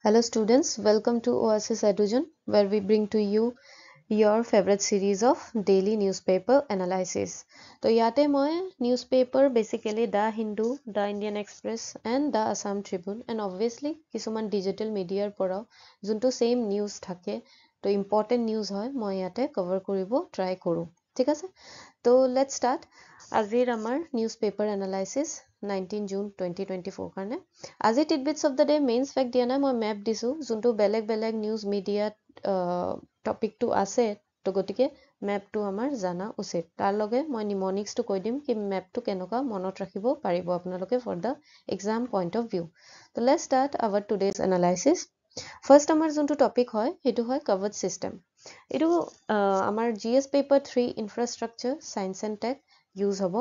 Hello students, welcome to Oasis Education where we bring to you your favorite series of daily newspaper analysis. So yate moi newspaper basically The Hindu, The Indian Express and The Assam Tribune and obviously kisuman digital media pora junto same news thake to important news hoy moi yate cover koribo try koru. ঠিক আছে তো let's start আজিৰ আমাৰ newspaper analysis 19 June 2024 কাৰণে আজি tidbits of the day main fact দিয়া নাই মই map দিছো যোনটো বেলেগ বেলেগ নিউজ মিডিয়াত টপিক টো আছে তো গতিকে map টো আমাৰ জানা উচিত তাৰ লগে মই নিমনিক্স টো কৈ দিম কি map টো কেনেকা মনত ৰাখিব পাৰিব আপোনালোকে for the exam point of view so let's start our today's analysis first আমাৰ যোনটো টপিক হয় হেতু হয় covered system এটো আমাৰ GS paper 3 infrastructure science and tech use হব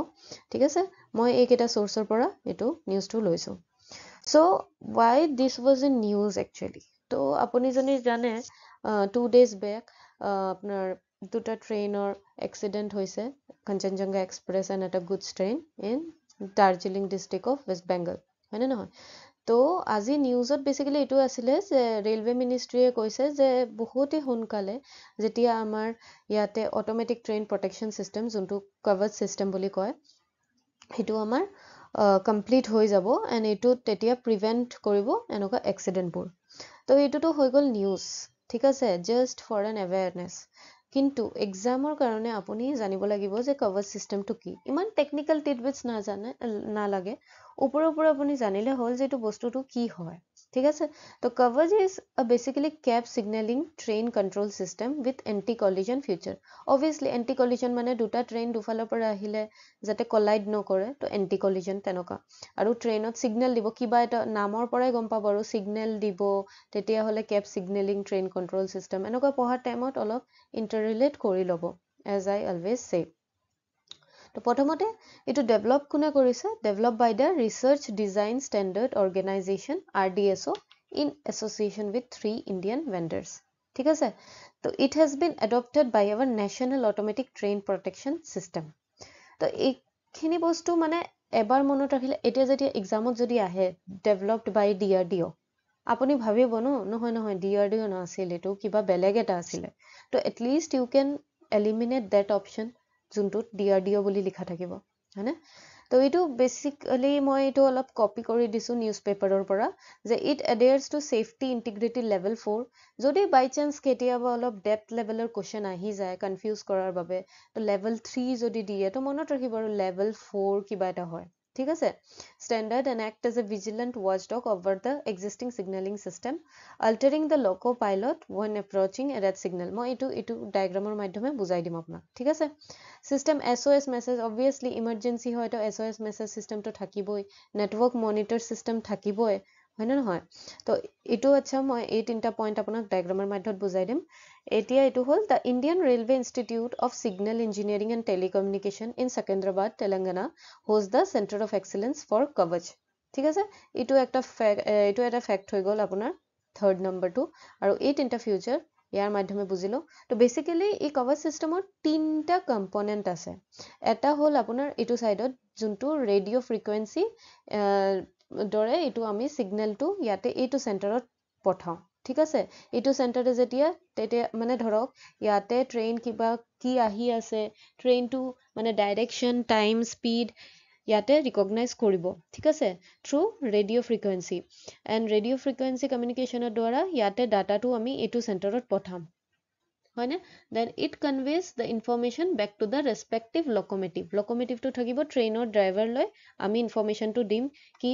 ঠিক আছে মই এইকেইটা সোৰ্সৰ পৰা এটো নিউজ টো লৈছো so why this was in news actually তো আপুনি জনি জানে 2 days back আপোনাৰ দুটা ট্ৰেইনৰ এক্সিডেন্ট হৈছে কাঞ্চনজঙ্ঘা এক্সপ্ৰেছ and এটা goods train in Darjeeling district of West Bengal হয়নে নহয় তো আজি নিউজত বেসিক্যালি এটো আছিল যে ৰেলৱে মিনিষ্ট্ৰীয়ে কৈছে যে বহুতে সোনকালে যেতিয়া আমাৰ ইয়াতে অটোমেটিক ট্ৰেইন প্ৰটেকচন সিস্টেম যোনটো কভাৰ্ড সিস্টেম বুলি কয় হেতু আমাৰ কমপ্লিট হৈ যাব and এটো তেতিয়া প্ৰিভেন্ট কৰিব এনেকা এক্সিডেন্টবোৰ তো এটোটো হৈ গল নিউজ ঠিক আছে জাস্ট ফৰ এন অ্যাৱাৰনেস কিন্তু এক্সামৰ কাৰণে আপুনি জানিব লাগিব যে কভাৰ সিস্টেমটো কি ইমান টেকনিক্যাল টিডবিটস না জানে না লাগে ওপৰ ওপৰ আপুনি জানিলে হল যে এটো বস্তুটো কি হয় ঠিক আছে তো coverage is a basically cab signaling train control system with anti collision feature obviously anti collision মানে দুটা ট্ৰেইন দুফালৰ পৰা আহিলে যাতে কলাইড নকৰে তো anti collision তেনেকা আৰু ট্ৰেইনত সিগনেল দিব কিবা এটা নামৰ পৰাই গম পাব আৰু সিগনেল দিব তেতিয়া হলে cab signaling train control system এনেকা পঢ়া টাইমত অলপ interrelate কৰি লব as I always say তো প্ৰথমতে এটো ডেভেলপ কোনে কৰিছে develop by the research design standard organisation RDSO in association with 3 Indian vendors ঠিক আছে তো it has been adopted by our national automatic train protection system তো এইখিনি বস্তু মানে এবাৰ মনত ৰাখিলে এটা যেতিয়া এক্সামত যদি আহে ডেভেলপড বাই DRDO আপুনি ভাবিব নহয় নহয় DRDO নাছিল এটো কিবা বেলেগ এটা আছিল তো at least you can eliminate that option যোনটোত DRDO বুলি লিখা থাকিব হয়নে তো এটো বেসিক্যালি মই এটো অলপ কপি কৰি দিছো নিউজপেপাৰৰ পৰা যে it adheres to safety integrity level 4 যদি বাই চান্স কেতিয়াবা অলপ ডেপথ লেভেলৰ কোৱেশ্চন আহি যায় কনফিউজ কৰাৰ বাবে তো লেভেল 3 যদি দিয়ে তো মনত ৰাখিব আৰু লেভেল 4 কিবা এটা হয় ঠিক আছে standard and act as a vigilant watchdog over the existing signaling system altering the loco pilot when approaching a red signal মই এটো ডায়াগ্ৰামৰ মাধ্যমে বুজাই দিম আপোনাক ঠিক আছে system SOS message obviously emergency হয় তো SOS message system তো থাকিবই network monitor system থাকিবই হয়নে নহয় তো এটো আচ্ছা মই এই তিনটা পইণ্ট আপোনাক ডায়াগ্ৰামৰ মাধ্যমত বুজাই দিম এতিয়া এটো হল the Indian Railway Institute of Signal Engineering and Telecommunication in Secunderabad Telangana hosts the Center of Excellence for Coverage ঠিক আছে এটো এটা ফ্যাক্ট হৈ গল আপোনাৰ থাৰ্ড নম্বৰটো আৰু এই তিনটা ফিউচাৰ ইয়াৰ মাধ্যমে বুজিলো তো বেসিক্যালি এই কভাৰ সিস্টেমৰ তিনটা কম্পোনেন্ট আছে এটা হল আপোনাৰ এটো সাইডত যোনটো ৰেডিও ফ্ৰিকুৱেন্সি দৰে এটো আমি সিগন্যালটো ইয়াতে এটো সেন্টাৰত পঠাও ঠিক আছে এটো সেন্টাৰে যেতিয়া তেতিয়া মানে ধৰক ইয়াতে ট্ৰেইন কিবা কি আহি আছে ট্ৰেইনটো মানে ডাইৰেকশন টাইম স্পিড ইয়াতে ৰিকগনাইজ কৰিব ঠিক আছে through radio frequency and radio frequency কমিউনিকেশনৰ দ্বাৰা ইয়াতে ডাটাটো আমি এটো সেন্টাৰত পঠাম হয়নে then it conveys the information back to the respective locomotive to থাকিব ট্ৰেইনৰ ড্ৰাইভাৰ লৈ আমি ইনফৰমেশনটো দিম কি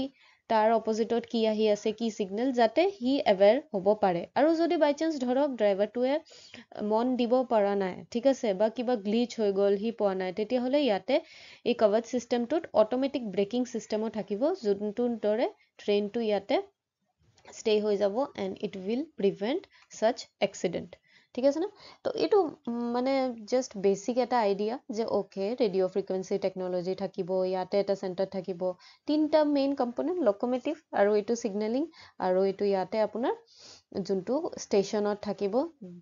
তাৰ অপোজিটত কি আহি আছে কি সিগন্যাল যাতে হি এৱেৰ হ'ব পাৰে আৰু যদি বাই চান্স ধৰক ড্ৰাইভাৰটোৱে মন দিব পৰা নাই ঠিক আছে বা কিবা গ্লিচ হৈ গল হি পোৱা নাই তেতিয়া হলে ইয়াতে এই কভাৰ্ড সিস্টেমটোত অটোমেটিক ব্ৰেকিং সিস্টেমো থাকিব যোনটোৰ দৰে ট্ৰেইনটো ইয়াতে ষ্টে হৈ যাব and it will prevent such accident ঠিক আছে না তো এটো মানে জাস্ট বেসিক এটা আইডিয়া যে ওকে ৰেডিও ফ্ৰিকুৱেন্সি টেকনলজি থাকিব ইয়াতে এটা সেন্টাৰ থাকিব তিনটা মেইন কম্পোনেন্ট লোকোমোটিভ আৰু এটো সিগন্যালিং আৰু এটো ইয়াতে আপোনাৰ যোনটো ষ্টেচনত থাকিব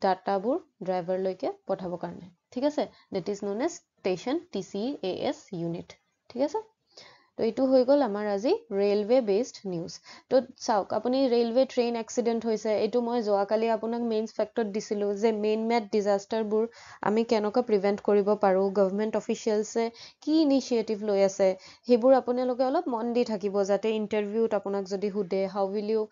ডাটাবোৰ ড্ৰাইভাৰ লৈকে পঠাব কাৰণে ঠিক আছে that is known as station TCAS unit ঠিক আছে তো এইটো হৈ গ'ল আমাৰ আজি ৰেলৱে বেছড নিউজ তো চাওক আপুনি ৰেলৱে ট্ৰেইন এক্সিডেণ্ট হৈছে এইটো মই যোৱাকালি আপোনাক মেইনছ ফেক্টত দিছিলোঁ যে মেইন মেড ডিজাষ্টাৰবোৰ আমি কেনেকৈ প্ৰিভেণ্ট কৰিব পাৰোঁ গভৰ্ণমেণ্ট অফিচিয়েলছে কি ইনিচিয়েটিভ লৈ আছে সেইবোৰ আপোনালোকে অলপ মন দি থাকিব যাতে ইণ্টাৰভিউত আপোনাক যদি সোধে how will you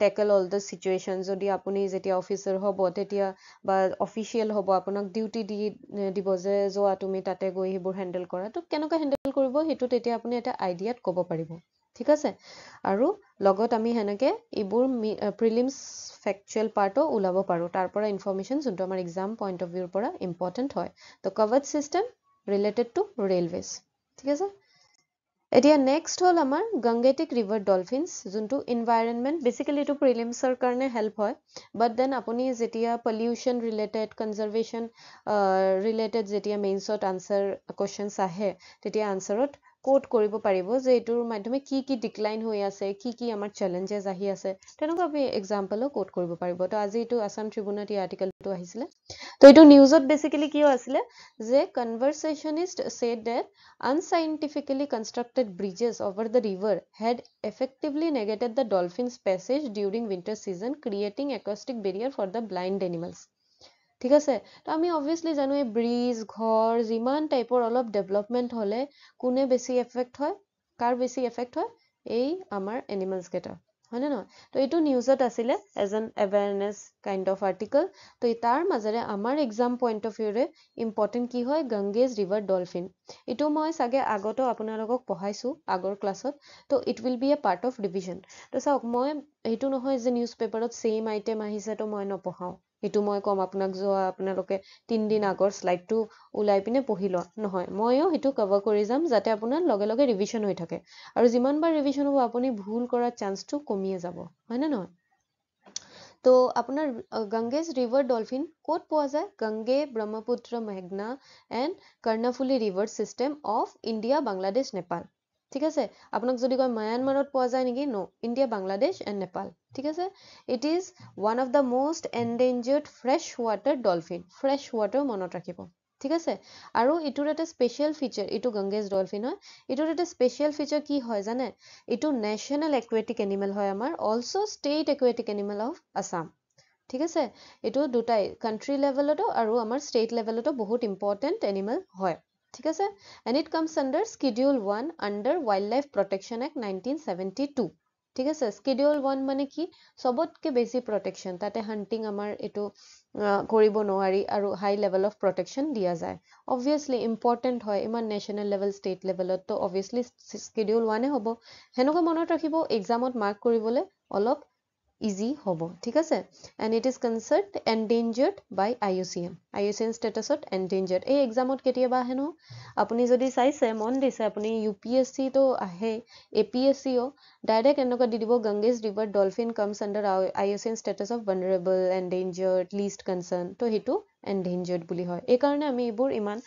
tackle all the situation যদি আপুনি যেতিয়া অফিচাৰ হ'ব তেতিয়া বা অফিচিয়েল হ'ব আপোনাক ডিউটি দিব যে যোৱা তুমি তাতে গৈ সেইবোৰ হেণ্ডেল কৰা তো কেনেকৈ হেণ্ডেল কৰিব সেইটো তেতিয়া আপুনি এটা আইডিয়াত ক'ব পাৰিব ঠিক আছে আৰু লগত আমি সেনেকৈ এইবোৰ প্ৰিলিমছ ফেকচুৱেল পাৰ্টো ওলাব পাৰোঁ তাৰ পৰা ইনফৰ্মেশ্যন যোনটো আমাৰ এক্সাম পইণ্ট অফ ভিউৰ পৰা ইম্পৰ্টেণ্ট হয় তো covered system related to railways ঠিক আছে এতিয়া নেক্সট হ'ল আমাৰ গংগেটিক ৰিভাৰ ডলফিনছ যোনটো ইনভাইৰনমেণ্ট বেচিকেলি এইটো প্ৰিলিমছৰ কাৰণে হেল্প হয় বাট দেন আপুনি যেতিয়া পলিউশ্যন ৰিলেটেড কনজাৰ্ভেশ্যন ৰিলেটেড যেতিয়া মেইনছত আনচাৰ কুৱেশ্যনছ আহে তেতিয়া আনচাৰত কোট কৰিব পাৰিব যে এইটোৰ মাধ্যমে কি কি ডিক্লাইন হৈ আছে কি আমাৰ চেলেঞ্জেছ আহি আছে তেনেকুৱা আপুনি এক্সাম্পলো কোট কৰিব পাৰিব তো আজি এইটো আছাম ট্ৰিবিউনত এই আৰ্টিকেলটো আহিছিলে তো এইটো নিউজত বেচিকেলি কিয় আছিলে যে conservationist said that unscientifically constructed bridges over the river had effectively negated the dolphins' passage during winter season, creating acoustic barrier for the blind animals. ঠিক আছে তো আমি অবভিয়াছলি জানো এই ব্ৰিজ ঘৰ যিমান টাইপৰ অলপ ডেভেলপমেণ্ট হ'লে কোনে বেছি এফেক্ট হয় কাৰ বেছি এফেক্ট হয় এই আমাৰ এনিমেলছ কেইটা হয়নে নহয় তো এইটো নিউজত আছিলে as an awareness kind of article তো তাৰ মাজেৰে আমাৰ এক্সাম পইণ্ট অফ ভিউৰে ইম্পৰ্টেণ্ট কি হয় গংগেজ ৰিভাৰ ডলফিন এইটো মই চাগে আগতো আপোনালোকক পঢ়াইছোঁ আগৰ ক্লাছত তো it will B A part of revision তো চাওক মই এইটো নহয় যে নিউজ পেপাৰত ছেইম আইটেম আহিছে তো মই নপঢ়াওঁ এইটো মই ক'ম আপোনাক যোৱা আপোনালোকে 3 দিন আগৰ শ্লাইডটো ওলাই পিনে পঢ়ি লোৱা নহয় ময়ো সেইটো কভাৰ কৰি যাম যাতে আপোনাৰ লগে লগে ৰিভিজন হৈ থাকে আৰু যিমানবাৰ ৰিভিজন হ'ব আপুনি ভুল কৰাৰ চান্সটো কমিয়ে যাব হয়নে নহয় তো আপোনাৰ গংগেজ ৰিভাৰ ডলফিন ক'ত পোৱা যায় গংগে ব্ৰহ্মপুত্ৰ মেঘনা and Karnaphuli river system of India Bangladesh Nepal ঠিক আছে আপোনাক যদি কয় ম্যানমাৰত পোৱা যায় নেকি নো ইণ্ডিয়া বাংলাদেশ এণ্ড নেপাল ঠিক আছে it is one of the most endangered fresh water dolphin fresh water মনত ৰাখিব ঠিক আছে আৰু ইটোৰ এটা স্পেচিয়েল ফিচাৰ এইটো গংগেজ ডলফিন হয় ইটোৰ এটা স্পেচিয়েল ফিচাৰ কি হয় জানে এইটো নেশ্যনেল একুৱেটিক এনিমেল হয় আমাৰ also' state aquatic animal of Assam ঠিক আছে এইটো দুটাই কাণ্ট্ৰি লেভেলতো আৰু আমাৰ ষ্টেট লেভেলতো বহুত ইম্পৰ্টেণ্ট এনিমেল হয় ঠিক আছে and it comes under schedule 1 under wild life protection act 1972 ঠিক আছে স্কিডিউল 1 মানে কি চবতকে বেছি প্ৰটেকশ্যন তাতে হাণ্টিং আমাৰ এইটো কৰিব নোৱাৰি আৰু হাই লেভেল অফ প্ৰটেকশ্যন দিয়া যায় অবভিয়াছলি ইম্পৰ্টেণ্ট হয় ইমান নেশ্যনেল লেভেল ষ্টেট লেভেলত তো অবভিয়াছলি স্কিডিউল 1 হ'ব সেনেকুৱা মনত ৰাখিব এক্সামত মাৰ্ক কৰিবলৈ অলপ ইজি হ'ব ঠিক আছে and it is concerned endangered by IUCN ষ্টেটাছত এনডেঞ্জাৰ্ড এই এক্সামত কেতিয়াবা আহে ন আপুনি যদি চাইছে মন দিছে আপুনি UPSCতো আহে APSCও ডাইৰেক্ট এনেকুৱা দি দিব Ganges river dolphin comes under IUCN status of vulnerable endangered list concern তো সেইটো এনডেঞ্জাৰ্ড বুলি হয় এইকাৰণে আমি এইবোৰ ইমান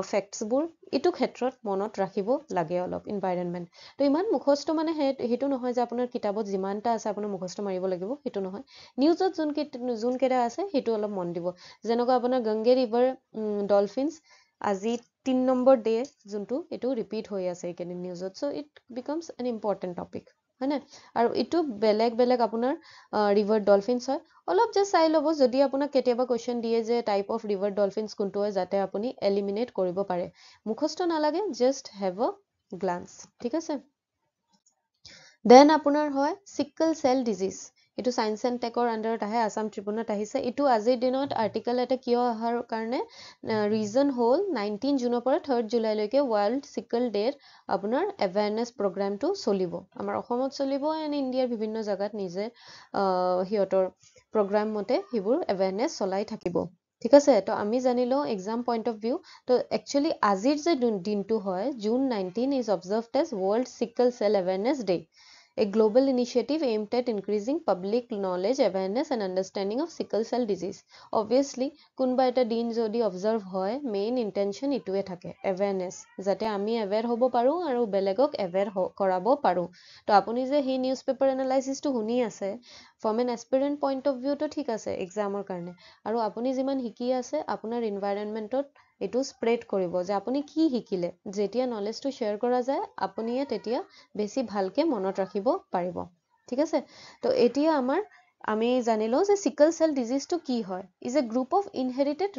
ফেক্টছবোৰ এইটো ক্ষেত্ৰত মনত ৰাখিব লাগে অলপ ইনভাইৰনমেণ্ট তো ইমান মুখস্থ মানে সেইটো নহয় যে আপোনাৰ কিতাপত যিমানটা আছে আপোনাৰ মুখস্থ মাৰিব লাগিব সেইটো নহয় নিউজত যোনকেইটা আছে সেইটো অলপ মন দিব যেনেকুৱা আপোনাৰ গংগে ৰিভাৰ ডলফিনছ আজি 3 নম্বৰ ডে যোনটো এইটো ৰিপিট হৈ আছে এইকেইদিন নিউজত so' it becomes an important topic হয়নে আৰু এইটো বেলেগ আপোনাৰ ৰিভাৰ ডলফিনছ হয় অলপ যে চাই ল'ব যদি আপোনাক কেতিয়াবা কুৱেশ্যন দিয়ে যে টাইপ অফ ৰিভাৰ ডলফিনছ কোনটো হয় যাতে আপুনি এলিমিনেট কৰিব পাৰে মুখস্থ নালাগে জাষ্ট হেভ আ গ্লান্স ঠিক আছে দেন আপোনাৰ হয় চিকল চেল ডিজিজ এইটো চায়েন্স এণ্ড টেকৰ আণ্ডাৰত আহে আছাম ট্ৰিবিউনত আহিছে এইটো আজিৰ দিনত আৰ্টিকেল এটা কিয় অহাৰ কাৰণে ৰিজন হ'ল 19 জুনৰ পৰা 3 জুলাইলৈকে ৱৰ্ল্ড চিকল ডেৰ আপোনাৰ এৱেৰনেছ প্ৰগ্ৰামটো চলিব আমাৰ অসমত চলিব এণ্ড ইণ্ডিয়াৰ বিভিন্ন জেগাত নিজে সিহঁতৰ প্ৰগ্ৰাম মতে সেইবোৰ এৱেৰনেছ চলাই থাকিব ঠিক আছে তো আমি জানিলোঁ এক্সাম পইণ্ট অফ ভিউ তো একচুৱেলি আজিৰ যে দিনটো হয় June 19 is observed as world sickle cell awareness day A global initiative aimed at increasing public knowledge, awareness and understanding of sickle cell disease. Obviously, কোনবা এটা দিন যদি অবজাৰ্ভ হয় মেইন ইন্টেনশন ইটোৱে থাকে awareness যাতে আমি aware হ'ব পাৰো আৰু বেলেগক aware কৰাব পাৰো তো আপুনি যে হি নিউজ পেপাৰ এনালাইসিসটো শুনি আছে from an aspirant point of view তো ঠিক আছে এক্সামৰ কাৰণে আৰু আপুনি যিমান শিকি আছে আপোনাৰ এনভাইৰনমেণ্টত এইটো স্প্ৰেড কৰিব যে আপুনি কি শিকিলে যেতিয়া নলেজটো শ্বেয়াৰ কৰা যায় আপুনিয়ে তেতিয়া বেছি ভালকে মনত ৰাখিব পাৰিব ঠিক আছে তো এতিয়া আমি জানিলো যে সিকল সেল ডিজিজটো কি হয় is a group of inherited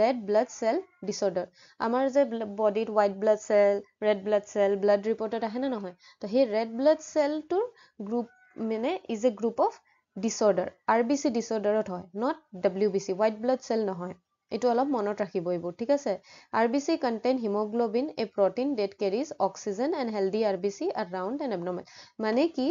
red blood cell disorder আমাৰ যে বডিত white blood cell red blood cell blood ৰিপৰ্টত আহে না নহয় তো সেই ৰেড ব্লাড সেলটোৰ গ্ৰুপ মানে is a group of disorder RBC ডিসঅৰ্ডাৰত হয় not WBC white blood cell নহয় এইটো অলপ মনত ৰাখিব এইবোৰ ঠিক আছে RBC contain haemoglobin a protein that carries oxygen and healthy RBC around an abdomen মানে কি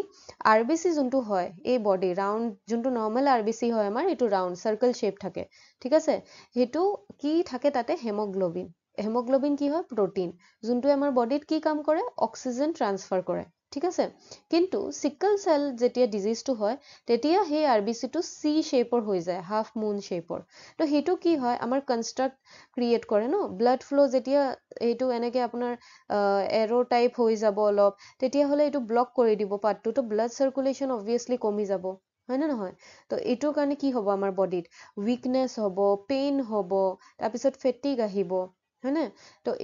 আৰবিসি যোনটো হয় এই বডি ৰাউন্ড যোনটো নৰ্মাল আৰবিসি হয় আমাৰ এটো ৰাউন্ড সার্কেল শেপ থাকে ঠিক আছে হেতু কি থাকে তাতে হেমোগ্লোবিন কি হয় প্ৰটিন যোনটো আমাৰ বডিত কি কাম কৰে অক্সিজেন ট্ৰান্সফাৰ কৰে ঠিক আছে কিন্তু সিকল সেল যেতিয়া ডিজিজটো হয় তেতিয়া সেই আৰবিসিটো সি শেপৰ হৈ যায় হাফ মুন শেপৰ তো হেতু কি হয় আমাৰ কনস্ট্ৰাক্ট ক্ৰিয়েট কৰে ন ব্লাড ফ্লো যেতিয়া এইটো এনেকে আপোনাৰ এৰো টাইপ হৈ যাব অলপ তেতিয়া হলে এইটো ব্লক কৰি দিব পাৰ্টটো তো ব্লাড সাৰ্কুলেশন অবভিয়াসলি কমি যাব হয় না নহয় তো এইটোৰ কাৰণে কি হ'ব আমাৰ বডিত উইকনেস হ'ব পেইন হ'ব তাৰ পিছত ফেটিগ আহিব হয়নে তো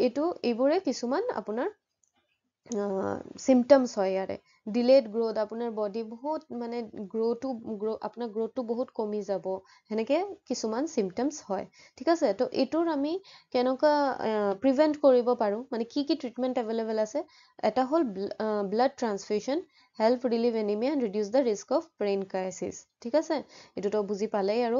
এইবোৰে কিছুমান আপোনাৰ symptoms হয় ইয়াৰে delayed growth আপোনাৰ body বহুত মানে আপোনাৰ growthটো বহুত কমি যাব হেনেকে কিছুমান symptoms হয় ঠিক আছে তো এইটোৰ আমি কেনেকা prevent কৰিব পাৰো মানে কি treatment available আছে এটা হল blood transfusion help relieve anemia and reduce the risk of brain crisis ঠিক আছে এটো তো বুজি পালেই আৰু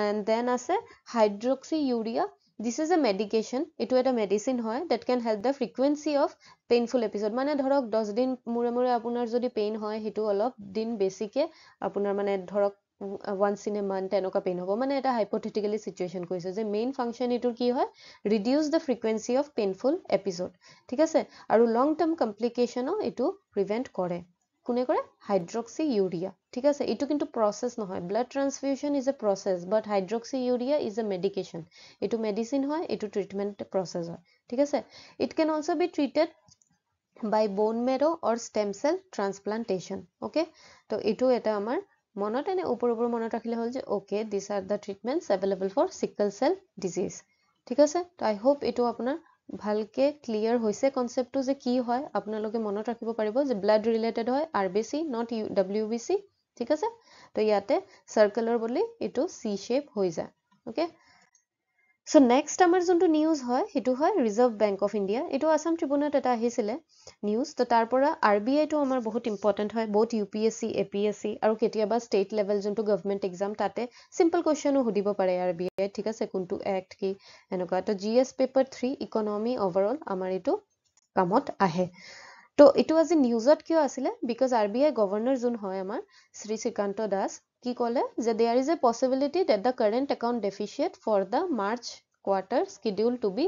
and then আছে hydroxyurea this is a medication এটো এটা medicine হয় that can help the frequency of painful episode মানে ধৰক 10 দিন মুৰে মুৰে আপোনাৰ যদি পেইন হয় হেতু অলপ দিন বেছিকে আপোনাৰ মানে ধৰক once in a month এনেকা পেইন হ'ব মানে এটা hypothetically situation কৈছে যে মেইন ফাংচন এটোৰ কি হয় reduce the frequency of painful episode ঠিক আছে আৰু long term complication এটো prevent কৰে কোনে কৰে হাইড্ৰক্সিউৰিয়া ঠিক আছে এটো কিন্তু প্ৰসেস নহয় blood transfusion is a process but hydroxyurea is a medication এটো মেডিসিন হয় এটো ট্ৰিটমেন্ট প্ৰসেস হয় ঠিক আছে it can also be treated by bone marrow or stem cell transplantation okay তো এটো এটা আমাৰ মনত এনে ওপৰ মনত ৰাখিলে হল যে okay these are the treatments available for sickle cell disease ঠিক আছে তো I hope এটো আপোনাৰ ভালকে ক্লিয়াৰ হৈছে কনসেপ্টটো যে কি হয় আপোনালোকে মনত ৰাখিব পাৰিব যে ব্লাড ৰিলেটেড হয় আৰবিসি নট ডব্লিউবিসি ঠিক আছে তো ইয়াতে সাৰ্কেলৰ বলি এটো সি শেপ হৈ যায় ওকে So next আমাৰ যোনটো নিউজ হয় হেতু হয় ৰিজাৰ্ভ বেংক অফ ইণ্ডিয়া এটো আসাম ট্ৰিবিউনত এটা আহিছিলে নিউজ তো তাৰ পৰা আৰবিআই টো আমাৰ বহুত ইম্পৰ্টেন্ট হয় বহুত ইউপিএসসি এপিএসসি আৰু কেতিয়াবা ষ্টেট লেভেল যোনটো গভৰ্নমেন্ট এক্সাম তাতে সিম্পল কোৱেশ্চনো সুধিব পাৰে আৰবিআই ঠিক আছে কোনটো এক্ট কি এনেকুৱা তো জিএস পেপাৰ 3 ইকনমি ওভাৰঅল আমাৰ এটো কামত আহে তো এটো আজি নিউজত কিয় আছিলে বিকজ আৰবিআই গভৰ্ণৰ যোন হয় আমাৰ শ্ৰী শ্ৰীকান্ত দাস কি ক'লে যে there is a possibility that the current account deficit for the March quarter scheduled to be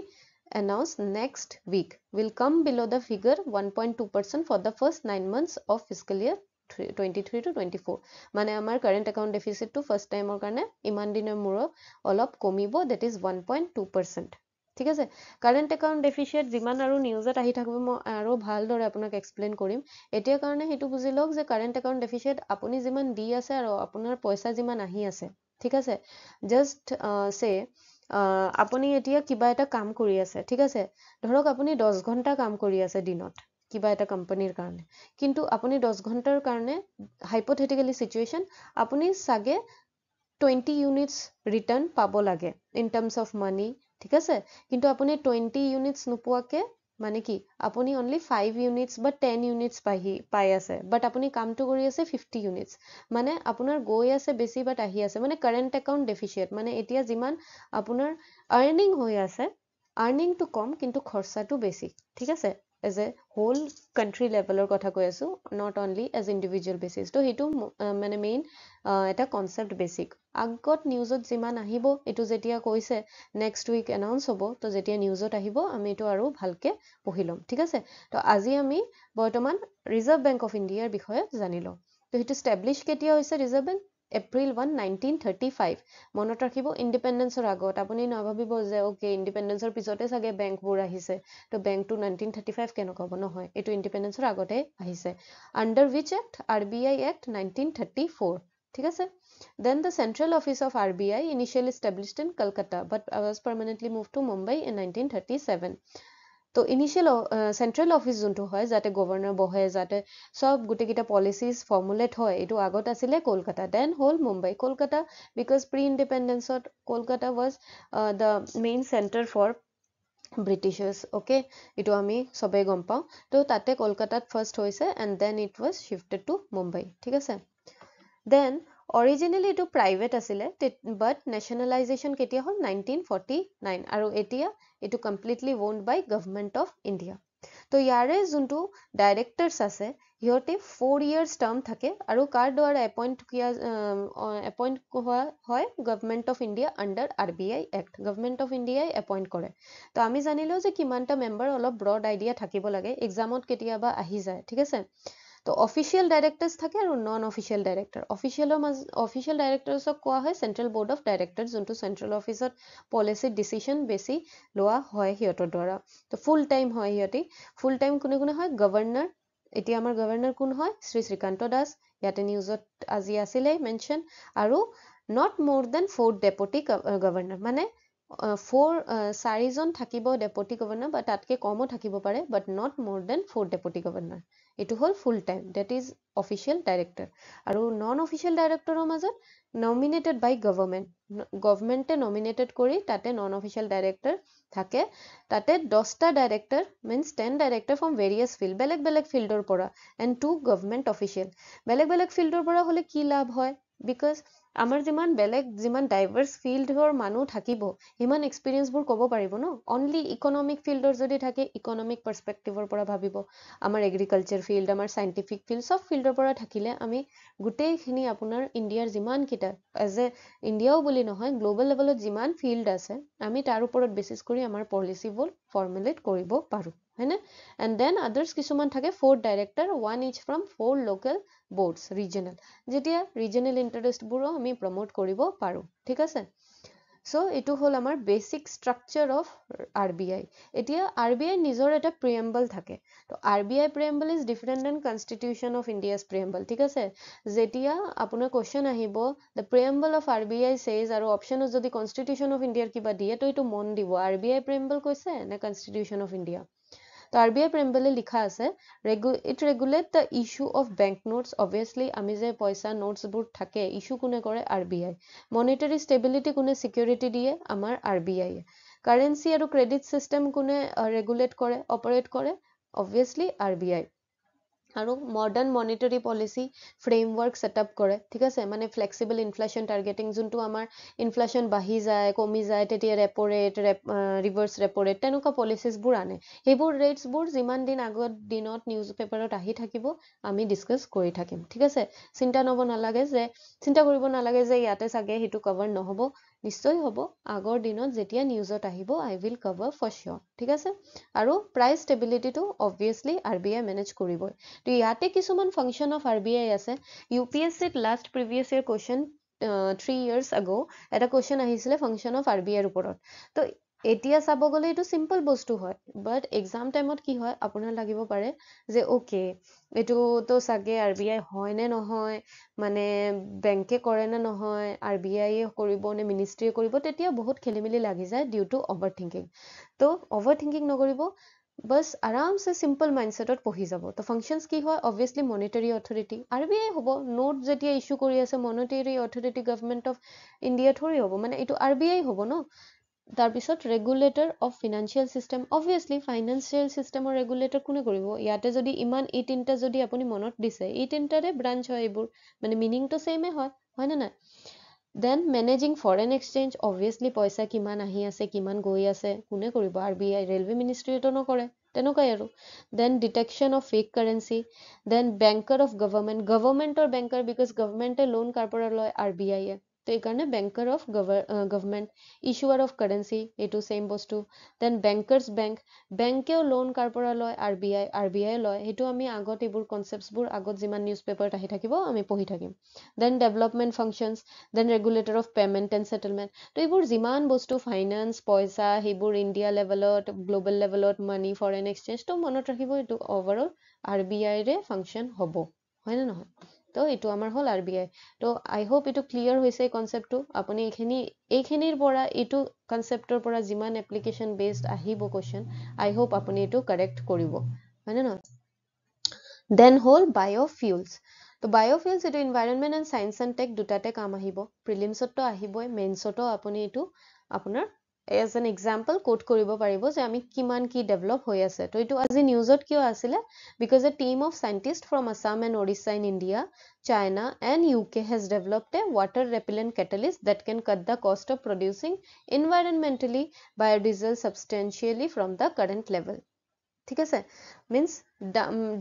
announced next week will come below the figure 1.2% for the first 9 months of fiscal year 23 to 24 মানে আমাৰ current account deficit to first time কাৰণে ইমান দিনৰ মূৰত অলপ কমিব that is 1.2% ঠিক আছে কাৰেন্ট একাউন্ট ডেফিসিট যিমান আৰু নিউজত আহি থাকিব মই আৰু ভাল দৰে আপোনাক এক্সপ্লেইন কৰিম এতিয়া কাৰণে হেতু বুজি লওক যে কাৰেন্ট একাউন্ট ডেফিসিট আপুনি যিমান দি আছে আৰু আপোনাৰ পইচা যিমান আহি আছে ঠিক আছে জাস্ট সে আপুনি এতিয়া কিবা এটা কাম কৰি আছে ঠিক আছে ধৰক আপুনি 10 ঘন্টা কাম কৰি আছে দিনত কিবা এটা কোম্পানীৰ কাৰণে কিন্তু আপুনি 10 ঘন্টাৰ কাৰণে হাইপোথেটিক্যালি সিচুৱেশন আপুনি সাগে 20 units return পাব লাগে in terms of money ঠিক আছে কিন্তু আপুনি 20 units নোপোৱাকে মানে কি আপুনি only 5 units বা 10 units পাই আছে বাট আপুনি কামটো কৰি আছে 50 units মানে আপোনাৰ গৈ আছে বেছি বাট আহি আছে মানে কাৰেন্ট একাউন্ট ডেফিসিট মানে এতিয়া যিমান আপোনাৰ আৰ্নিং হৈ আছে আৰ্নিংটো কম কিন্তু খৰচাটো বেছি ঠিক আছে as a whole country levelৰ কথা কৈ আছো not only as individual basis তো হেতু মানে মেইন এটা কনসেপ্ট বেসিক আগত নিউজত যিমান আহিব এটো যেতিয়া কৈছে নেক্সট উইক এনাউন্স হ'ব তো যেতিয়া নিউজত আহিব আমি এটো আৰু ভালকে পঢ়িলম ঠিক আছে তো আজি আমি বৰ্তমান ৰিজাৰ্ভ বেংক অফ ইণ্ডিয়াৰ বিষয়ে জানিলো তো হেতু এস্টাবলিশ কেতিয়া হৈছে ৰিজাৰ্ভ বেংক April 1, 1935 মনত ৰাখিব ইণ্ডিপেণ্ডেন্সৰ আগত আপুনি নাভাবিব যে ওকে ইণ্ডিপেণ্ডেন্সৰ পিছতে চাগে বেংকবোৰ আহিছে তো বেংকটো 1935 কেনেকুৱা হ'ব নহয় এইটো ইণ্ডিপেণ্ডেন্সৰ আগতে আহিছে under which act RBI Act 1934 ঠিক আছে then the central office of RBI initially established in Calcutta but was permanently moved to Mumbai in 1937 তো ইনিশিয়েল চেন্ট্ৰেল অফিচ যোনটো হয় যাতে গভৰ্ণৰ বহে যাতে সব গোটেইকেইটা পলিচিজ ফৰ্মুলেট হয় এইটো আগত আছিলে কলকাতা দেন হ'ল মুম্বাই কলকাতা বিকজ প্ৰি ইণ্ডিপেণ্ডেন্সত Kolkata was the main centre for Britishers okay এইটো আমি চবেই গম পাওঁ তো তাতে কলকাতাত ফাৰ্ষ্ট হৈছে and then it was shifted to Mumbai ঠিক আছে দেন অৰিজিনেলি এইটো প্ৰাইভেট আছিলে বাট নেশ্যনেলাইজেশ্যন কেতিয়া হ'ল 1949 আৰু এতিয়া এইটো completely owned by government of India তো ইয়াৰে যোনটো ডাইৰেক্টৰ্ছ আছে সিহঁতে 4 ইয়াৰ্ছ টাৰ্ম থাকে আৰু কাৰ দ্বাৰা এপইণ্ট হোৱা হয় government of India under RBI act government of ইণ্ডিয়াই এপইণ্ট কৰে তো আমি জানিলেও যে কিমানটা মেম্বাৰ অলপ ব্ৰড আইডিয়া থাকিব লাগে এক্সামত কেতিয়াবা আহি যায় ঠিক আছে তো অফিচিয়েল ডাইৰেক্টৰ্ছ থাকে আৰু নন অফিচিয়েল ডাইৰেক্টৰ অফিচিয়েল ডাইৰেক্টৰ্ছক কোৱা হয় চেণ্ট্ৰেল বৰ্ড অফ ডাইৰেক্টৰ্ছ যোনটো চেণ্ট্ৰেল অফিচত পলিচি ডিচিশ্যন বেছি লোৱা হয় সিহঁতৰ দ্বাৰা তো ফুল টাইম হয় সিহঁতি ফুল টাইম কোনে হয় গভৰ্ণৰ এতিয়া আমাৰ গভৰ্ণৰ কোন হয় শ্ৰী শ্ৰীকান্ত দাস ইয়াতে নিউজত আজি আছিলে মেনশ্যন আৰু not more than 4 deputy governor মানে 4জন থাকিব ডেপুটি গভৰ্ণৰ বা তাতকে কমো থাকিব পাৰে but not more than 4 deputy governor এইটো হ'ল full time that is official director আৰু নন অফিচিয়েল ডাইৰেক্টৰৰ মাজত নমিনেটেড বাই গভৰ্ণমেণ্টে নমিনেটেড কৰি তাতে নন অফিচিয়েল ডাইৰেক্টৰ থাকে তাতে 10টা director means 10 director from various field বেলেগ ফিল্ডৰ পৰা এণ্ড 2 গভৰ্ণমেণ্ট অফিচিয়েল বেলেগ ফিল্ডৰ পৰা হ'লে কি লাভ হয় বিকজ আমাৰ যিমান ডাইভাৰ্ছ ফিল্ডৰ মানুহ থাকিব সিমান এক্সপিৰিয়েঞ্চবোৰ ক'ব পাৰিব ন অনলি ইকনমিক ফিল্ডৰ যদি থাকে ইকনমিক পাৰ্চপেক্টিভৰ পৰা ভাবিব আমাৰ এগ্ৰিকালচাৰ ফিল্ড আমাৰ চাইণ্টিফিক ফিল্ড চব ফিল্ডৰ পৰা থাকিলে আমি গোটেইখিনি আপোনাৰ ইণ্ডিয়াৰ যিমানকেইটা এজ এ ইণ্ডিয়াও বুলি নহয় গ্ল'বেল লেভেলত যিমান ফিল্ড আছে আমি তাৰ ওপৰত বেচিছ কৰি আমাৰ পলিচিবোৰ ফৰ্মুলেট কৰিব পাৰোঁ হয়নে এণ্ড দেন আদাৰ্ছ কিছুমান থাকে 4 director 1 each from 4 local boards regional যেতিয়া ৰিজনেল ইণ্টাৰেষ্টবোৰো আমি প্ৰমোট কৰিব পাৰোঁ ঠিক আছে চ' এইটো হ'ল আমাৰ বেচিক ষ্ট্ৰাকচাৰ অফ RBI এতিয়া RBI নিজৰ এটা প্ৰিএম্বল থাকে তো RBI preamble is different than constitution of India's preamble ঠিক আছে যেতিয়া আপোনাৰ কুৱেশ্যন আহিব দ্য প্ৰিএম্বল অফ RBI চেজ আৰু অপশ্যনত যদি কনষ্টিটিউশ্যন অফ ইণ্ডিয়াৰ কিবা দিয়ে তো এইটো মন দিব RBI প্ৰিএম্বল কৈছে নে কনষ্টিটিউশ্যন অফ ইণ্ডিয়া তো RBI প্ৰিএম্বলে লিখা আছে it regulate the issue of bank notes obviously আমি যে পইচা নোটছবোৰ থাকে ইছ্যু কোনে কৰে RBI মনিটাৰী ষ্টেবিলিটি কোনে ছিকিউৰিটি দিয়ে আমাৰ RBI কাৰেঞ্চি আৰু ক্ৰেডিট চিষ্টেম কোনে ৰেগুলেট কৰে অপাৰেট কৰে অবভিয়াছলি RBI আৰু modern monetary policy framework setup কৰে ঠিক আছে মানে ফ্লেক্সিবল ইনফ্লেশ্যন টাৰ্গেটিং যোনটো আমাৰ ইনফ্লেশ্যন বাঢ়ি যায় কমি যায় তেতিয়া repo' rate reverse repo' rate তেনেকুৱা পলিচিছবোৰ আনে সেইবোৰ ৰেটছবোৰ যিমান দিন আগত দিনত নিউজ পেপাৰত আহি থাকিব আমি ডিছকাছ কৰি থাকিম ঠিক আছে চিন্তা কৰিব নালাগে যে ইয়াতে চাগে সেইটো কভাৰ নহ'ব নিশ্চয় হ'ব আগৰ দিনত যেতিয়া নিউজত আহিব I will cover for sure ঠিক আছে আৰু প্ৰাইচ ষ্টেবিলিটিটো অবভিয়াছলি RBI মেনেজ কৰিবই তো ইয়াতে কিছুমান ফাংচন অফ RBI আছে UPSCত last previous year question 3 years ago এটা কুৱেশ্যন আহিছিলে ফাংচন অফ RBIৰ ওপৰত তো এতিয়া চাব গ'লে এইটো চিম্পল বস্তু হয় বাট এক্সাম টাইমত কি হয় আপোনাৰ লাগিব পাৰে যে অ'কে এইটোতো চাগে RBI হয় নে নহয় মানে বেংকে কৰে নে নহয় RBIয়ে কৰিব নে মিনিষ্ট্ৰীয়ে কৰিব তেতিয়া বহুত খেলি মেলি লাগি যায় ডিউ টু অভাৰ থিংকিং তো অভাৰ থিংকিং নকৰিব বছ আৰামছে চিম্পল মাইণ্ডছেটত পঢ়ি যাব তো ফাংচনছ কি হয় অবভিয়াছলি মনিটাৰী অথৰিটি RBI হ'ব নোট যেতিয়া ইছ্যু কৰি আছে monetary authority government of India থৰি হ'ব মানে এইটো RBI হ'ব ন তাৰপিছত regulator of financial system obviously financial চিষ্টেমৰ ৰেগুলেটৰ কোনে কৰিব ইয়াতে যদি ইমান এই তিনিটা যদি আপুনি মনত দিছে এই তিনিটাৰে ব্ৰাঞ্চ হয় এইবোৰ মানে মিনিংটো ছেইমে হয় নে নাই then managing foreign exchange obviously পইচা কিমান আহি আছে কিমান গৈ আছে কোনে কৰিব RBI ৰেলৱে মিনিষ্ট্ৰীয়েতো নকৰে তেনেকুৱাই আৰু then detection of fake currency then banker of গভৰ্ণমেণ্টৰ বেংকাৰ বিকজ গভৰ্ণমেণ্টে লোন কাৰ পৰা লয় RBIয়ে তো এই কাৰণে banker of government, issuer of currency, এইটো ছেইম বস্তু। দেন বেংকাৰ্ছ বেংক, বেংকেও লোন কাৰ পৰা লয়, আৰবিআই লয়। সেইটো আমি আগত এইবোৰ কনচেপ্টছবোৰ আগত যিমান নিউজ পেপাৰত আহি থাকিব আমি পঢ়ি থাকিম। Then development functions, then regulator of payment and settlement. তো এইবোৰ যিমান বস্তু ফাইনেন্স, পইচা, সেইবোৰ ইণ্ডিয়া লেভেলত, গ্ল'বেল লেভেলত, মানি, ফৰেন এক্সচেঞ্জ, তো মনত ৰাখিব এইটো অভাৰঅল আৰবিআইৰে ফাংচন হ'ব, হয়নে নহয়? তো এইটো আমাৰ হ'ল আৰবিআই। তো আই হোপ এইটো ক্লিয়াৰ হৈছে এই কনচেপ্টটো। আপুনি এইখিনিৰ পৰা, এইটো কনচেপ্টৰ পৰা যিমান এপ্লিকেশ্যন বেছড আহিব কুৱেশ্যন, আই হোপ আপুনি এইটো কাৰেক্ট কৰিব, হয়নে নহয়? দেন হ'ল বায়'ফিউলছ। তো বায়'ফিউলছ এইটো environment and science and tech দুটাতে কাম আহিব। প্ৰিলিমছতো আহিবই, মেইনছতো আপুনি এইটো আপোনাৰ এজ এন এক্সাম্পল কোট কৰিব পাৰিব যে আমি কিমান কি ডেভেলপ হৈ আছে। তো এইটো আজি নিউজত কিয় আছিলে? Because A team of scientist from Assam and Odisha in India, China and UK has developed a water repellent catalyst that can cut the cost of producing environmentally biodiesel substantially from the current level. ঠিক আছে, means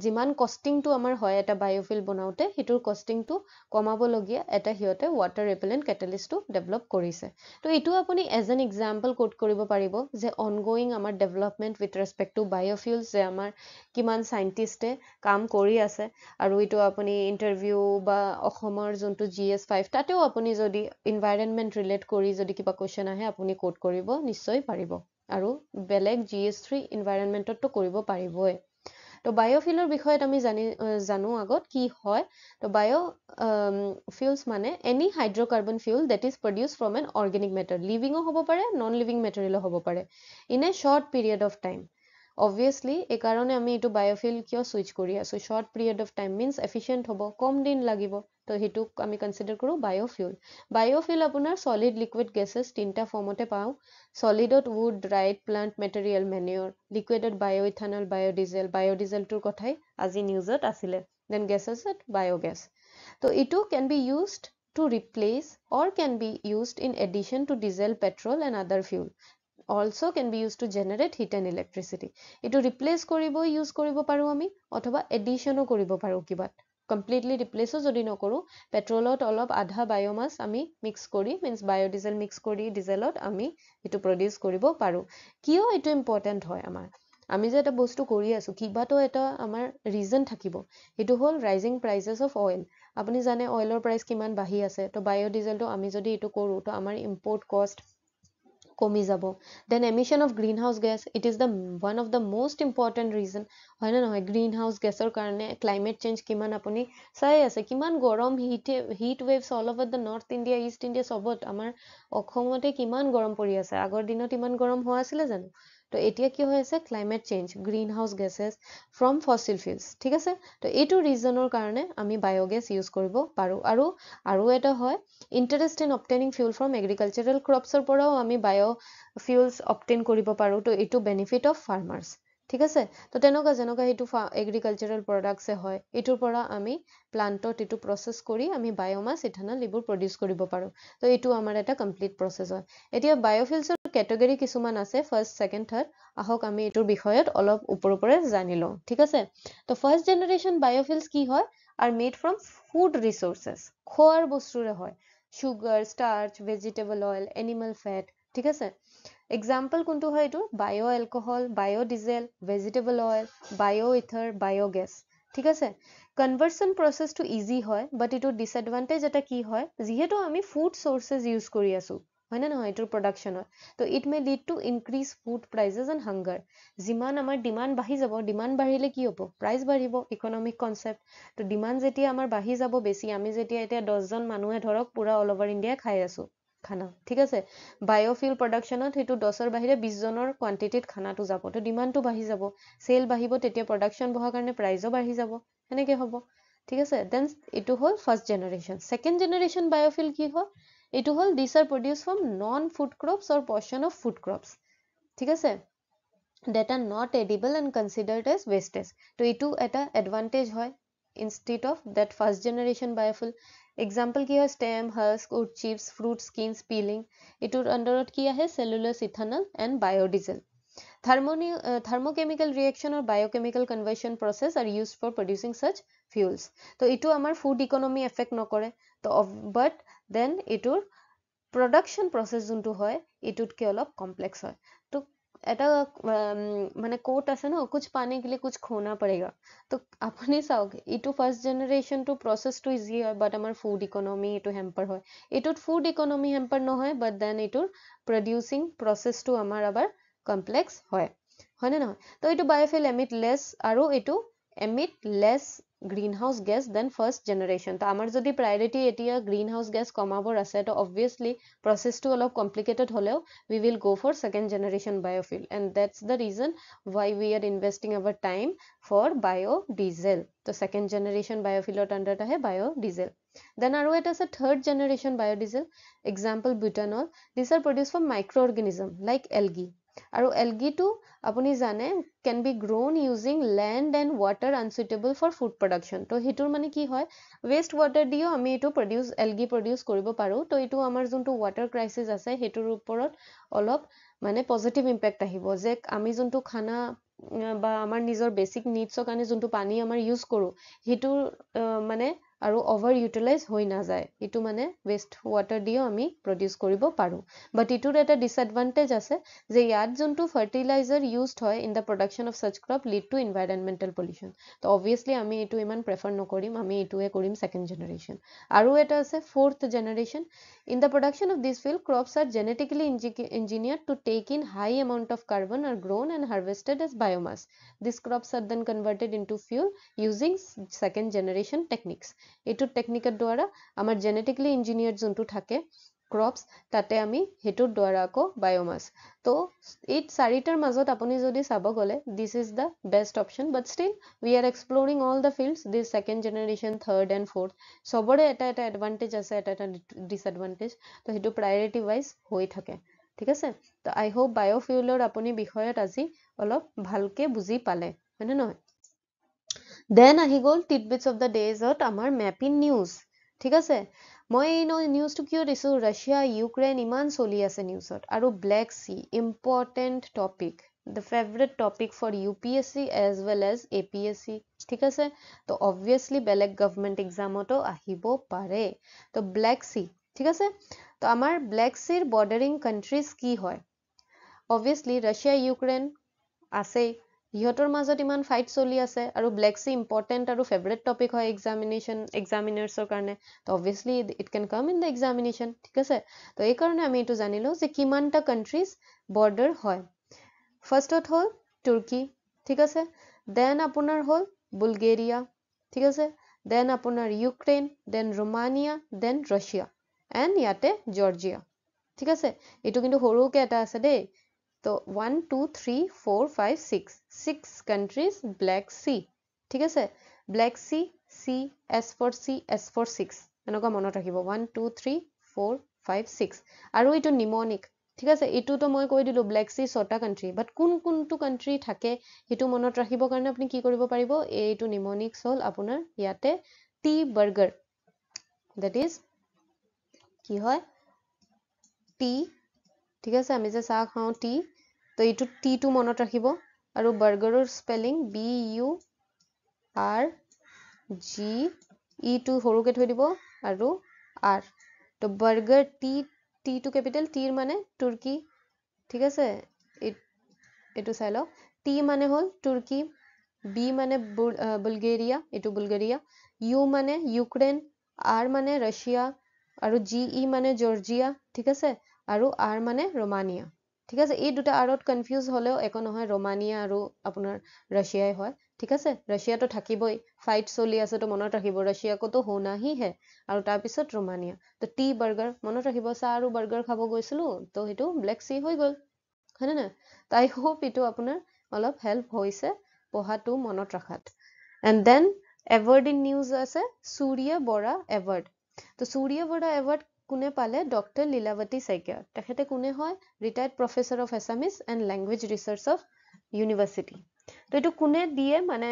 যিমান কষ্টিংটো আমাৰ হয় এটা বায়'ফিল বনাওঁতে, সেইটোৰ কষ্টিংটো কমাবলগীয়া এটা সিহঁতে ৱাটাৰ ৰেপেলেণ্ট কেটালিষ্টটো ডেভেলপ কৰিছে। তো এইটো আপুনি এজ এন এক্সাম্পল কোট কৰিব পাৰিব যে অনগয়িং আমাৰ ডেভেলপমেণ্ট উইথ ৰেচপেক্ট টু বায়'ফিউলছ, যে আমাৰ কিমান চাইণ্টিষ্টে কাম কৰি আছে। আৰু এইটো আপুনি ইণ্টাৰভিউ বা অসমৰ যোনটো GS5 তাতেও আপুনি যদি ইনভাইৰনমেণ্ট ৰিলেট কৰি যদি কিবা কুৱেশ্যন আহে আপুনি কোট কৰিব নিশ্চয় পাৰিব। আৰু বেলেগ GS3 ইনভাইৰনমেণ্টতো কৰিব পাৰিবই। তো বায়'ফিউলৰ বিষয়ত আমি জানো আগত কি হয়। তো বায়'ফিউলছ মানে any hydrocarbon fuel that is produce from an organic matter, লিভিঙো হ'ব পাৰে, নন লিভিং মেটেৰিয়েলো হ'ব পাৰে, in a short period of time. Obviously এইকাৰণে আমি এইটো বায়'ফিউল কিয় চুইচ কৰি আছোঁ, short period of time means efficient হ'ব, কম দিন লাগিব। তো সেইটোক আমি কনচিডাৰ কৰোঁ বায়'ফিউল। বায়'ফিউল আপোনাৰ চলিড লিকুইড গেছেছ তিনিটা ফৰ্মতে পাওঁ। চলিডত wood, dried plant material, manure. লিকুইডত বায়'ইথানল, বায়'ডিজেলটোৰ কথাই আজি নিউজত আছিলে। দেন গেছেছত বায়'গেছ। তো এইটো can be used to replace or can be used in addition to diesel, petrol and other fuel. Also can be used to generate heat and electricity. এইটো ৰিপ্লেচ কৰিব ইউজ কৰিব পাৰোঁ আমি, অথবা এডিশ্যনো কৰিব পাৰোঁ কিবাত। কমপ্লিটলি ৰিপ্লেচো যদি নকৰোঁ, পেট্ৰলত অলপ আধা বায়'মাছ আমি মিক্স কৰি, মিনছ বায়'ডিজেল মিক্স কৰি ডিজেলত আমি এইটো প্ৰডিউচ কৰিব পাৰোঁ। কিয় এইটো ইম্পৰ্টেণ্ট হয় আমাৰ? আমি যে এটা বস্তু কৰি আছোঁ, কিবাতো এটা আমাৰ ৰিজন থাকিব। সেইটো হ'ল ৰাইজিং প্ৰাইচেছ অফ অইল। আপুনি জানে অইলৰ প্ৰাইচ কিমান বাঢ়ি আছে। তো বায়'ডিজেলটো আমি যদি এইটো কৰোঁ, তো আমাৰ ইম্পৰ্ট কষ্ট কমি যাব। Then emission of green house gas, it is the one of the most important reason, হয়নে নহয়? গ্ৰীণ হাউচ গেছৰ কাৰণে ক্লাইমেট চেঞ্জ কিমান আপুনি চাই আছে, কিমান গৰম, heat waves all over the north India, east India, চবত আমাৰ অসমতে কিমান গৰম পৰি আছে। আগৰ দিনত ইমান গৰম হোৱা আছিলে জানো? তো এতিয়া কি হৈ আছে? Climate change, greenhouse gases from fossil fuels, ঠিক আছে? তো এইটো ৰিজনৰ কাৰণে আমি বায়'গেছ ইউজ কৰিব পাৰোঁ। আৰু এটা হয় interest in obtaining fuel from agricultural ক্ৰপছৰ পৰাও আমি বায়'ফিউলছ অবটেইন কৰিব পাৰোঁ। তো এইটো বেনিফিট অফ ফাৰ্মাৰ্ছ, ঠিক আছে? তো যেনেকুৱা সেইটো এগ্ৰিকালচাৰেল প্ৰডাক্টছে হয়, এইটোৰ পৰা আমি প্লাণ্টত এইটো প্ৰচেছ কৰি আমি বায়'মাছ, ইথানল এইবোৰ প্ৰডিউচ কৰিব পাৰোঁ। তো এইটো আমাৰ এটা কমপ্লিট প্ৰচেছ হয়। এতিয়া বায়'ফিউলছৰ কেটেগৰী কিছুমান আছে, ফাৰ্ষ্ট, ছেকেণ্ড, থাৰ্ড। আহক আমি এইটোৰ বিষয়ত অলপ ওপৰে জানি লওঁ, ঠিক আছে? তো ফাৰ্ষ্ট জেনেৰেশ্যন বায়'ফিউলছ কি হয়? Are made from food resources, খোৱাৰ বস্তুৰে হয়। Sugar, starch, vegetable oil, animal fat, ঠিক আছে? এক্সাম্পল কোনটো হয় এইটো? Bio' alcohol, biodiesel, vegetable oil, bioether, biogas, ঠিক আছে? কনভাৰ্চন প্ৰচেছটো ইজি হয়, বাট এইটো ডিছএডভান্টেজ এটা কি হয়? যিহেতু আমি ফুড চ'ৰ্চেছ ইউজ কৰি আছোঁ, হয়নে নহয় এইটোৰ প্ৰডাকশ্যনত, তো it may lead to increase food prizes and hunger. যিমান আমাৰ ডিমাণ্ড বাঢ়ি যাব, ডিমাণ্ড বাঢ়িলে কি হ'ব? প্ৰাইচ বাঢ়িব, ইকনমিক কনচেপ্ট। তো ডিমাণ্ড যেতিয়া আমাৰ বাঢ়ি যাব বেছি, আমি যেতিয়া এতিয়া 10জন মানুহে ধৰক পুৰা অল অভাৰ ইণ্ডিয়া খাই আছোঁ খানা, ঠিক আছে? বায়'ফিউল প্ৰডাকশ্যনত সেইটো 10ৰ বাহিৰে 20জনৰ কোৱান্টিটিত খানাটো যাব, তো ডিমাণ্ডটো বাঢ়ি যাব, চেল বাঢ়িব, তেতিয়া প্ৰডাকশ্যন বঢ়াৰ কাৰণে প্ৰাইজো বাঢ়ি যাব, সেনেকৈ হ'ব, ঠিক আছে? দেন এইটো হ'ল first generation. Second generation biofuel কি হ'ল? এইটো হ'ল this are produce from non food crops or portion of food crops, ঠিক আছে? That are not edible and considered as wastage. তো এইটো এটা এডভান্টেজ হয় instead of that first generation biofuel. Example কি হয়? Stem, husk, wood chips, fruit skins, peeling. এইটোৰ আণ্ডাৰত কি আহে? Cellulose, ethanol and biodiesel. Thermochemical reaction or biochemical conversion process are used for producing such fuels. তো এইটো আমাৰ food economy affect নকৰে, তো but then এইটোৰ production process যোনটো হয় এইটোতকে অলপ complex হয়। তো এটা মানে কোট আছে ন, কুছ পানে के लिए कुछ खोना पड़ेगा। তো আপুনি চাওক এইটো ফাৰ্ষ্ট জেনাৰেশ্যনটো প্ৰচেছটো ইজি হয়, বাট আমাৰ ফুড ইকনমি এইটো হেম্পাৰ হয়। এইটোত ফুড ইকনমি হেম্পাৰ নহয়, বাট দেন এইটোৰ প্ৰডিউচিং প্ৰচেছটো আমাৰ আবাৰ কমপ্লেক্স হয়, হয়নে নহয়? তো এইটো বায়োফিল এমিট লেছ আৰু এইটো emit less green house gas then first generation. তো আমাৰ যদি প্ৰায়ৰিটি এতিয়া গ্ৰীণ হাউচ গেছ কমাবৰ আছে, তো অবভিয়াছলি প্ৰচেছটো অলপ কমপ্লিকেটেড হ'লেও we will go for second generation biofuel, and that's the reason why we are investing our time for biodiesel. So second generation biofuel under the biodiesel. Then aru it is a third generation biodiesel, example butanol. These are produced from microorganism like algae. Aru algae to apuni jane can be grown using land and water unsuitable for food production. To hitur mane ki hoy, waste water dio ami etu produce algae produce koribo paru. To etu amar juntu water crisis ase hitur uporot olop মানে positive impact আহিব, যে আমি যোনটো খানা বা আমাৰ নিজৰ basic নিডছৰ কাৰণে যোনটো পানী আমাৰ ইউজ কৰোঁ সেইটো মানে আৰু অভাৰ ইউটিলাইজ হৈ নাযায়, এইটো মানে ৱেষ্ট ৱাটাৰ দিও আমি প্ৰডিউচ কৰিব পাৰোঁ। বাট এইটোৰ এটা ডিসএডভান্টেজ আছে যে ইয়াত যোনটো ফাৰ্টিলাইজাৰ ইউজড হয় ইন দ্য প্ৰডাকশ্যন অফ সাচ crop lead to environmental pollution. তো অবভিয়াছলি আমি এইটো ইমান প্ৰেফাৰ নকৰিম, আমি এইটোৱে কৰিম ছেকেণ্ড জেনেৰেশ্যন। আৰু এটা আছে fourth generation. In the production of this fuel, crops are genetically engineered to take in high amount of carbon, are grown and harvested as biomass. These crops are then converted into fuel using second generation techniques. এইটো টেকনিকৰ দ্বাৰা আমাৰ genetically engineered যোনটো থাকে crops তাতে আমি হেতুৰ দ্বাৰা আকৌ biomass। তো এই চাৰিটাৰ মাজত আপুনি যদি চাব গলে this is the best option, but still we are exploring all the fields, this second generation, third and fourth সবৰে এটা এটা এডভান্টেজ আছে, এটা এটা ডিসএডভান্টেজ। তো হেতু প্ৰায়োৰিটি ৱাইজ হৈ থাকে, ঠিক আছে? তো আই হোপ বায়োফিউলৰ আপুনি বিষয়ত আজি অলপ ভালকে বুজি পালে, হয়নে নহয়? দেন আহি গ'ল টিডবিটছ অফ দ্য ডেজত আমাৰ মেপিন নিউজ, ঠিক আছে? মই এই নিউজটো কিয় দিছোঁ, ৰাছিয়া ইউক্ৰেইন ইমান চলি আছে নিউজত, আৰু black sea important topic, the favourite topic for UPSC as well as APSC, ঠিক আছে? তো অবভিয়াছলি বেলেগ গভৰ্ণমেণ্ট এক্সামতো আহিব পাৰে। তো ব্লেক চি, ঠিক আছে? তো আমাৰ ব্লেক চিৰ বৰ্ডাৰিং কাণ্ট্ৰিজ কি হয়? অবভিয়াছলি ৰাছিয়া ইউক্ৰেইন আছেই, ইহঁতৰ মাজত ইমান ফাইট চলি আছে, আৰু ব্লেক চি ইম্পৰ্টেণ্ট আৰু ফেভৰেট টপিক হয় এক্সামিনাৰ্ছৰ কাৰণে। তো obviously it can come in the examination, ঠিক আছে? তো এইকাৰণে আমি এইটো জানিলোঁ যে কিমানটা কাণ্ট্ৰিজ বৰ্ডাৰ হয়। ফাৰ্ষ্টত হ'ল তুৰ্কী, ঠিক আছে? দেন আপোনাৰ হ'ল বুলগেৰিয়া, ঠিক আছে? দেন আপোনাৰ Ukraine, then Romania, then Russia, and ইয়াতে জৰ্জিয়া, ঠিক আছে? এইটো কিন্তু সৰুকে এটা আছে দেই। তো 1 2 3 4 5 6 কাণ্ট্ৰিজ ব্লেক চি, ঠিক আছে? Black sea, sea S for sea, S for 6 এনেকুৱা মনত ৰাখিব, 1 2 3 4 5 6। আৰু এইটো নিমনিক, ঠিক আছে? এইটোতো মই কৈ দিলোঁ ব্লেক চি 6টা কাণ্ট্ৰি, বাট কোনটো কাণ্ট্ৰি থাকে সেইটো মনত ৰাখিবৰ কাৰণে আপুনি কি কৰিব পাৰিব, এইটো নিমনিক্স হ'ল আপোনাৰ ইয়াতে টি বাৰ্গাৰ, দেট ইজ কি হয় টি, ঠিক আছে? আমি যে চাহ খাওঁ টি, তো এইটো টিটো মনত ৰাখিব। আৰু বাৰ্গাৰৰ স্পেলিং BURG, ইটো সৰুকে থৈ দিব আৰু আৰ। তো বাৰ্গাৰ টিটো কেপিটেল, টিৰ মানে তুৰ্কী, ঠিক আছে? এইটো চাই লওক, টি মানে হ'ল তুৰ্কী, বি মানে বুলগেৰিয়া, এইটো বুলগেৰিয়া, ইউ মানে ইউক্ৰেইন, আৰ মানে ৰাছিয়া, আৰু GE মানে জৰ্জিয়া, ঠিক আছে? আৰু আৰ মানে ৰোমানিয়া, ঠিক আছে? এই দুটা আৰত কনফিউজ হ'লেও একো নহয়, ৰোমানিয়া আৰু আপোনাৰ ৰাছিয়াই হয়, ঠিক আছে? ৰাছিয়াটো থাকিবই, ফাইট চলি আছে, তো মনত ৰাখিব ৰাছিয়াকোতো হোনা হি হে, আৰু তাৰপিছত ৰোমানিয়া। তো টি বাৰ্গাৰ মনত ৰাখিব, চাহ আৰু বাৰ্গাৰ খাব গৈছিলোঁ, তো সেইটো ব্লেক চি হৈ গ'ল, হয়নে নহয়? তো আই হোপ এইটো আপোনাৰ অলপ হেল্প হৈছে পঢ়াটো মনত ৰখাত। And then award in news আছে সূৰ্য বৰা এৱাৰ্ড। তো সূৰ্য বৰা এৱাৰ্ড কোনে পালে? ডক্টৰ লীলাৱতী শইকীয়া। তেখেতে কোনে হয়? Retired professor of Assamese and language research of university. তো এইটো কোনে দিয়ে মানে,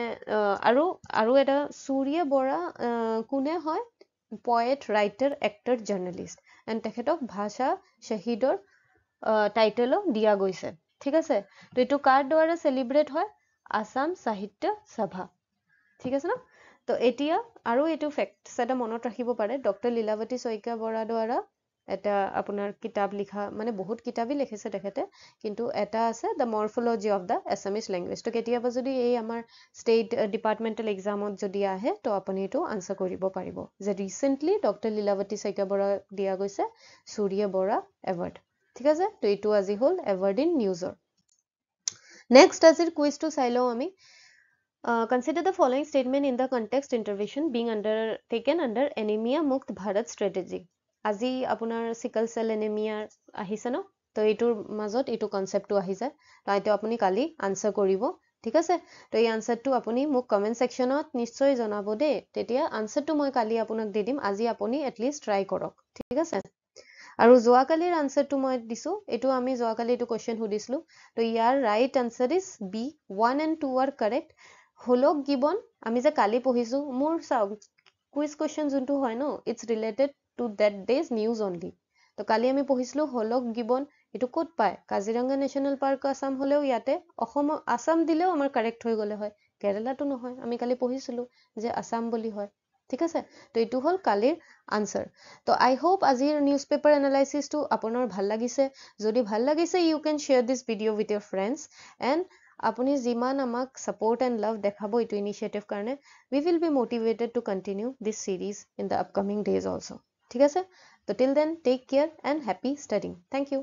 আৰু এটা সূৰ্য বৰা কোনে হয়? Poet, writer, actor, journalist, and তেখেতক ভাষা শ্বহীদৰ টাইটেলো দিয়া গৈছে। ঠিক আছে তো এইটো কাৰ দ্বাৰা সেলিব্ৰেট হয় আসাম সাহিত্য সভা ঠিক আছে না তো এতিয়া আৰু এইটো ফেক্টছ এটা মনত ৰাখিব পাৰে ডক্টৰ লীলাৱতী শইকীয়া বৰা দ্বাৰা এটা আপোনাৰ কিতাপ লিখা মানে বহুত কিতাপই লিখিছে তেখেতে কিন্তু এটা আছে the morphology of the Assamese language তো কেতিয়াবা যদি এই আমাৰ ষ্টেট ডিপাৰ্টমেণ্টেল এক্সামত যদি আহে তো আপুনি এইটো আনচাৰ কৰিব পাৰিব যে ৰিচেণ্টলি ডক্টৰ লীলাৱতী শইকীয়া বৰা দিয়া গৈছে সূৰ্য বৰা এৱাৰ্ড ঠিক আছে তো এইটো আজি হ'ল এৱাৰ্ড ইন নিউজৰ নেক্সট আজিৰ কুইজটো চাই লওঁ আমি consider the following statement in the context intervention being undertaken under anemia mukt bharat strategy আজি আপোনাৰ sickle cell anemia আহিছে ন তো এইটোৰ মাজত এইটো কনসেপ্টটো আহি যায় তো এইটো আপুনি কালি আনসাৰ কৰিব ঠিক আছে তো এই আনসাৰটো আপুনি মোক কমেন্ট সেকশনত নিশ্চয় জনাব দেই তেতিয়া আনসাৰটো মই কালি আপোনাক দি দিম আজি আপুনি এটলিষ্ট ট্ৰাই কৰক ঠিক আছে আৰু যোৱাকালিৰ আনসাৰটো মই দিছো এইটো আমি যোৱাকালি এইটো কোৱেশ্চন সুধিছিলো তো ইয়াৰ right answer is B 1 and 2 are correct hoolock gibbon আমি যে কালি পঢ়িছো মোৰ কুইজ কোৱেশ্চন যোনটো হয় ন it's related to that day's news only তো কালি আমি পঢ়িছিলো হোলক গিবন এটো ক'ত পায় কাজিৰঙা ন্যাশনাল পাৰ্ক আসাম হলেও ইয়াতে অসম আসাম দিলেও আমাৰ কাৰেক্ট হৈ গলে হয় কেৰালাটো নহয় আমি কালি পঢ়িছিলো যে আসাম বুলি হয় ঠিক আছে তো এটো হল কালিৰ আনসাৰ তো আই হোপ আজিৰ নিউজ পেপাৰ এনালাইসিসটো আপোনাৰ ভাল লাগিছে যদি ভাল লাগিছে you can share this video with your friends and আপুনি যিমান আমাক সাপোৰ্ট এন্ড লাভ দেখাবো এইটো ইনিশিয়েটিভ কাৰণে we will be motivated to continue this series in the upcoming days also ঠিক আছে তো till then take care and happy studying thank you